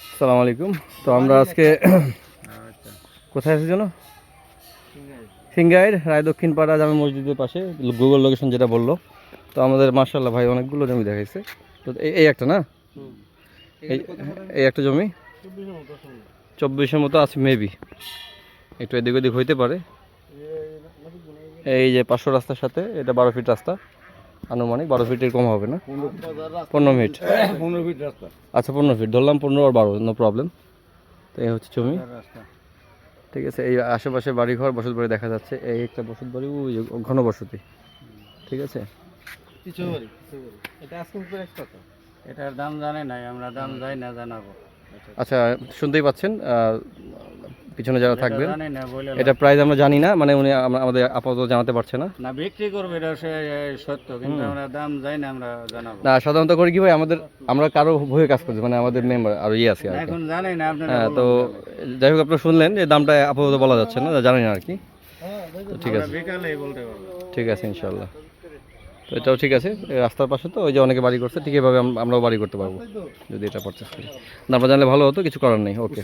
আসসালামু আলাইকুম। তো আমরা আজকে কোথায় আছি যেন? সিংগাইর রায় দক্ষিণ পাড়া জামে মসজিদের পাশে, গুগল লোকেশন যেটা বললো। তো আমাদের মার্শাল্লাহ ভাই অনেকগুলো জমি দেখাইছে। তো এই একটা না, এই একটা জমি 24-এর মতো আছে মেবি, একটু এদিক ওদিক হইতে পারে। এই যে 500 রাস্তার সাথে এটা 12 ফিট রাস্তা, আনুমানিক 12 ফিটের কম হবে না, 15 ফিট। 15 ফিট রাস্তা। আচ্ছা 15 ফিট ধরলাম, 15 আর 12 নো প্রবলেম। তো এই হচ্ছে জমি, ঠিক আছে। এই আশেপাশে বাড়িঘর বসত বাড়ি দেখা যাচ্ছে, এই একটা বসত বাড়ি, ওই যে ঘন বসতি, ঠিক আছে। এটার দাম জানে নাই, আমরা দাম যাই না জানাবো। আচ্ছা শুনতেই পাচ্ছেন, পিছনে যারা থাকবেন, জানি না বলে এটা প্রাইস আমরা জানি না, মানে উনি আমাদের আপাতত জানাতে পারছে না। না বিক্রি করবে, এটা সত্য, কিন্তু আমরা দাম যাই না, আমরা জানাবো না সাধারণত করে কি ভাই, আমরা কারো ভয়ে কাজ করছি, মানে আমাদের মেম্বার আর ইয়ে আছে আর কি। এখন জানি না আপনারা। হ্যাঁ, তো যাই হোক আপনারা শুনলেন যে দামটা আপাতত বলা যাচ্ছে না, জানি না আর কি। তো ঠিক আছে, বিকালেই বলতে পারবো। ঠিক আছে ইনশাল্লাহ। তো এটাও ঠিক আছে, এই রাস্তার পাশে তো ওই যে অনেকে বাড়ি করছে, ঠিক এভাবে আমরাও বাড়ি করতে পারবো যদি এটা পারচেস করি। দামটা জানলে ভালো হতো, কিছু করার নেই। ওকে।